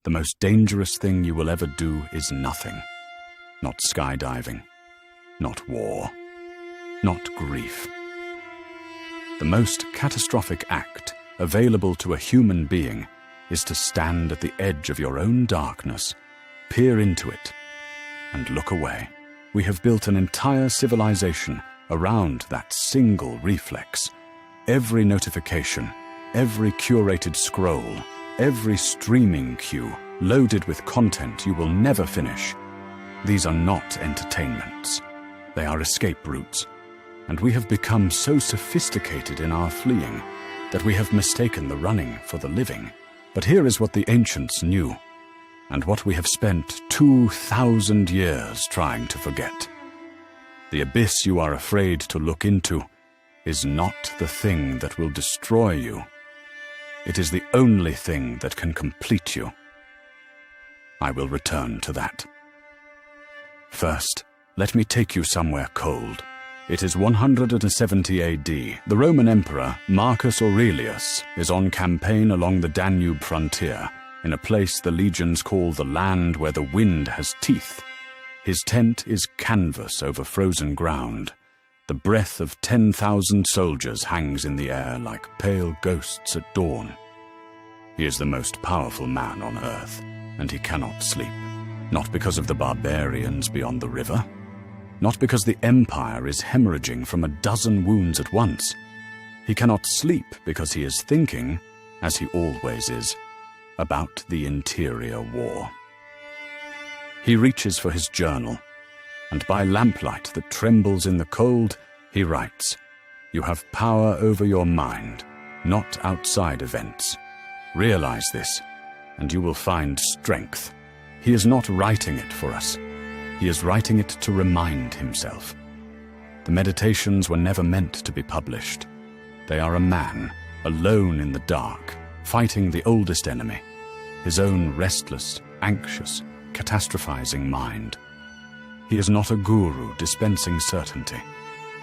The most dangerous thing you will ever do is nothing. Not skydiving, not war, not grief. The most catastrophic act available to a human being is to stand at the edge of your own darkness, peer into it, and look away. We have built an entire civilization around that single reflex. Every notification, every curated scroll, every streaming queue loaded with content you will never finish. These are not entertainments. They are escape routes. And we have become so sophisticated in our fleeing that we have mistaken the running for the living. But here is what the ancients knew, and what we have spent 2,000 years trying to forget. The abyss you are afraid to look into is not the thing that will destroy you. It is the only thing that can complete you. I will return to that. First, let me take you somewhere cold. It is 170 AD. The Roman Emperor Marcus Aurelius is on campaign along the Danube frontier, in a place the legions call the land where the wind has teeth. His tent is canvas over frozen ground. The breath of 10,000 soldiers hangs in the air like pale ghosts at dawn. He is the most powerful man on earth, and he cannot sleep. Not because of the barbarians beyond the river, not because the empire is hemorrhaging from a dozen wounds at once. He cannot sleep because he is thinking, as he always is, about the interior war. He reaches for his journal, and by lamplight that trembles in the cold, he writes, "You have power over your mind, not outside events. Realize this, and you will find strength." He is not writing it for us. He is writing it to remind himself. The meditations were never meant to be published. They are a man, alone in the dark, fighting the oldest enemy, his own restless, anxious, catastrophizing mind. He is not a guru dispensing certainty.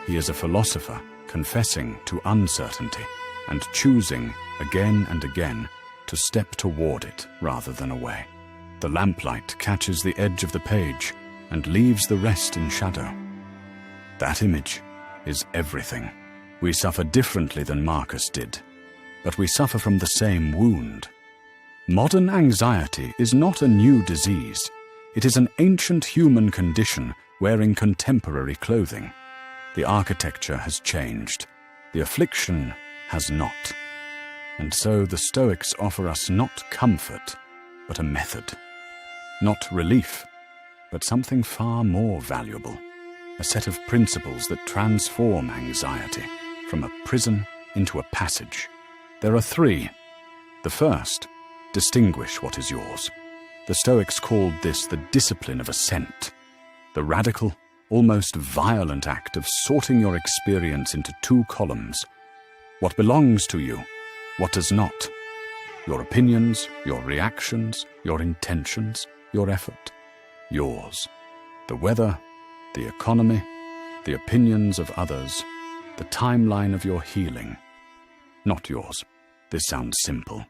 He is a philosopher confessing to uncertainty and choosing again and again to step toward it rather than away. The lamplight catches the edge of the page and leaves the rest in shadow. That image is everything. We suffer differently than Marcus did, but we suffer from the same wound. Modern anxiety is not a new disease. It is an ancient human condition wearing contemporary clothing. The architecture has changed. The affliction has not. And so the Stoics offer us not comfort, but a method. Not relief, but something far more valuable. A set of principles that transform anxiety from a prison into a passage. There are three. The first, distinguish what is yours. The Stoics called this the discipline of assent, the radical, almost violent act of sorting your experience into two columns. What belongs to you, what does not. Your opinions, your reactions, your intentions, your effort. Yours. The weather, the economy, the opinions of others, the timeline of your healing. Not yours. This sounds simple.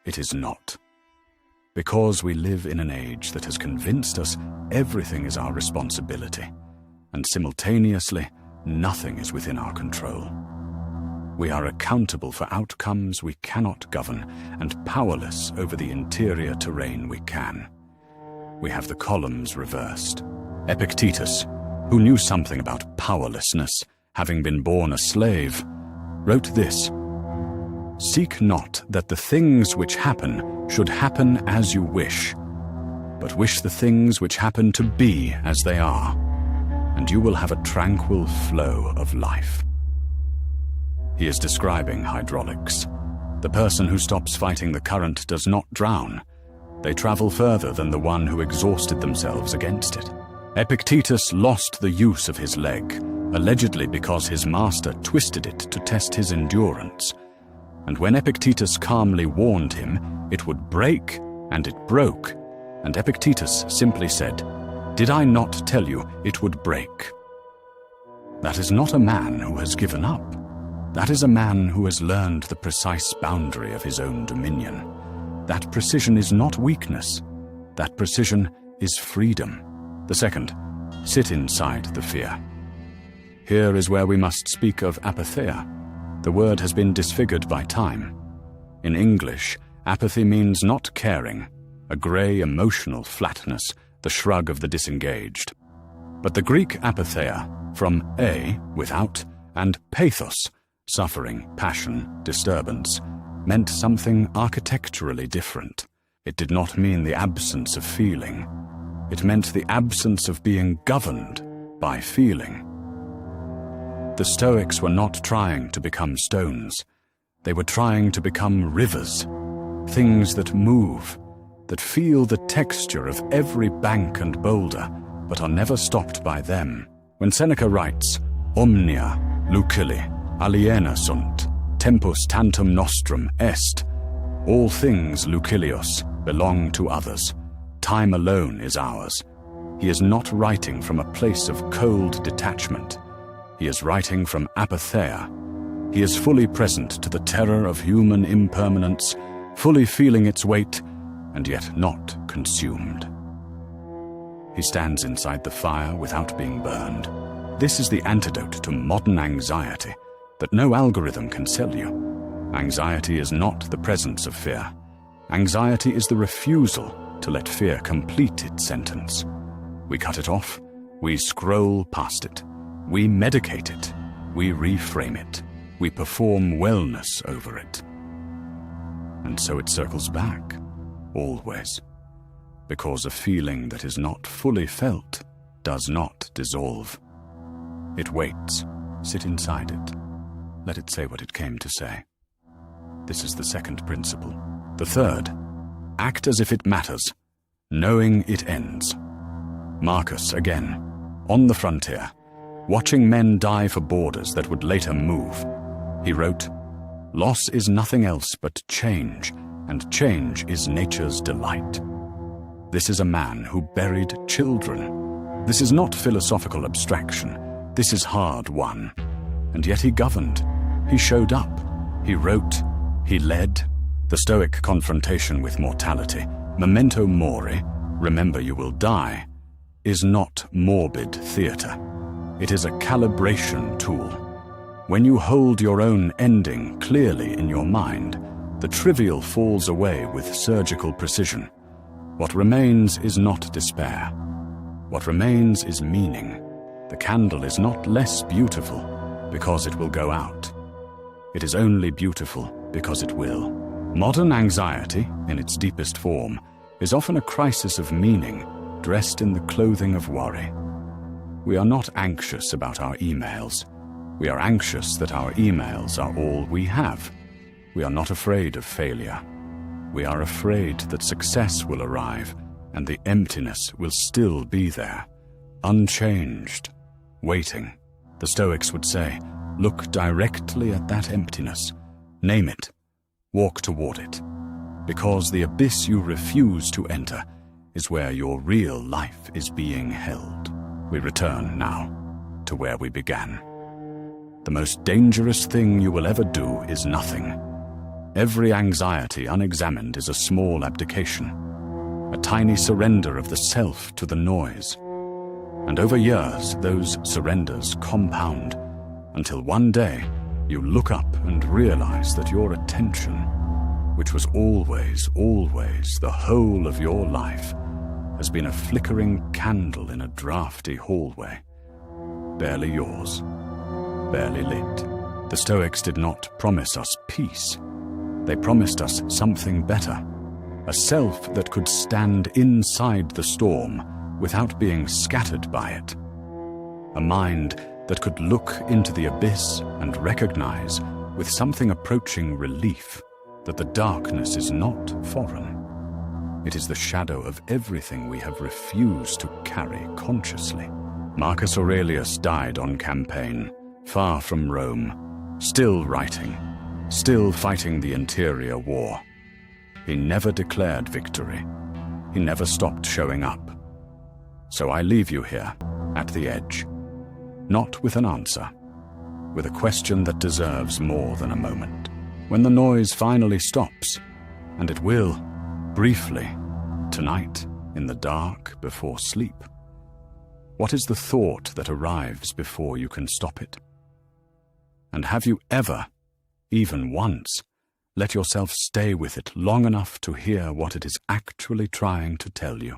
It is not. Because we live in an age that has convinced us everything is our responsibility, and simultaneously, nothing is within our control. We are accountable for outcomes we cannot govern and powerless over the interior terrain we can. We have the columns reversed. Epictetus, who knew something about powerlessness, having been born a slave, wrote this: "Seek not that the things which happen should happen as you wish, but wish the things which happen to be as they are, and you will have a tranquil flow of life." He is describing hydraulics. The person who stops fighting the current does not drown. They travel further than the one who exhausted themselves against it. Epictetus lost the use of his leg, allegedly because his master twisted it to test his endurance. And when Epictetus calmly warned him it would break, and it broke, and Epictetus simply said, "Did I not tell you it would break?" That is not a man who has given up. That is a man who has learned the precise boundary of his own dominion. that precision is not weakness. That precision is freedom. The second, sit inside the fear. Here is where we must speak of apatheia. The word has been disfigured by time. In English, apathy means not caring, a grey emotional flatness, the shrug of the disengaged. But the Greek apatheia, from a, without, and pathos, suffering, passion, disturbance, meant something architecturally different. It did not mean the absence of feeling. It meant the absence of being governed by feeling. The Stoics were not trying to become stones. They were trying to become rivers, things that move, that feel the texture of every bank and boulder, but are never stopped by them. When Seneca writes, omnia lucili aliena sunt, tempus tantum nostrum est, all things lucilios belong to others. Time alone is ours. He is not writing from a place of cold detachment. He is writing from apatheia. He is fully present to the terror of human impermanence, fully feeling its weight, and yet not consumed. He stands inside the fire without being burned. This is the antidote to modern anxiety that no algorithm can sell you. Anxiety is not the presence of fear. Anxiety is the refusal to let fear complete its sentence. We cut it off, we scroll past it, we medicate it, we reframe it, we perform wellness over it. And so it circles back, always, because a feeling that is not fully felt does not dissolve. It waits, sit inside it, let it say what it came to say. This is the second principle. The third, act as if it matters, knowing it ends. Marcus, again, on the frontier, watching men die for borders that would later move. He wrote, "Loss is nothing else but change, and change is nature's delight." This is a man who buried children. This is not philosophical abstraction. This is hard won. And yet he governed. He showed up. He wrote. He led. The Stoic confrontation with mortality, memento mori, remember you will die, is not morbid theatre. It is a calibration tool. When you hold your own ending clearly in your mind, the trivial falls away with surgical precision. What remains is not despair. What remains is meaning. The candle is not less beautiful because it will go out. It is only beautiful because it will. Modern anxiety, in its deepest form, is often a crisis of meaning dressed in the clothing of worry. We are not anxious about our emails. We are anxious that our emails are all we have. We are not afraid of failure. We are afraid that success will arrive and the emptiness will still be there, unchanged, waiting. The Stoics would say, look directly at that emptiness, name it, walk toward it, because the abyss you refuse to enter is where your real life is being held. We return now to where we began. The most dangerous thing you will ever do is nothing. Every anxiety unexamined is a small abdication, a tiny surrender of the self to the noise. And over years, those surrenders compound until one day you look up and realize that your attention, which was always the whole of your life, has been a flickering candle in a drafty hallway, barely yours, barely lit. The Stoics did not promise us peace. They promised us something better, a self that could stand inside the storm without being scattered by it, a mind that could look into the abyss and recognize with something approaching relief that the darkness is not foreign. It is the shadow of everything we have refused to carry consciously. Marcus Aurelius died on campaign, far from Rome, still writing, still fighting the interior war. He never declared victory. He never stopped showing up. So I leave you here, at the edge, not with an answer, with a question that deserves more than a moment. When the noise finally stops, and it will, Briefly, tonight, in the dark before sleep, what is the thought that arrives before you can stop it? And have you ever, even once, let yourself stay with it long enough to hear what it is actually trying to tell you?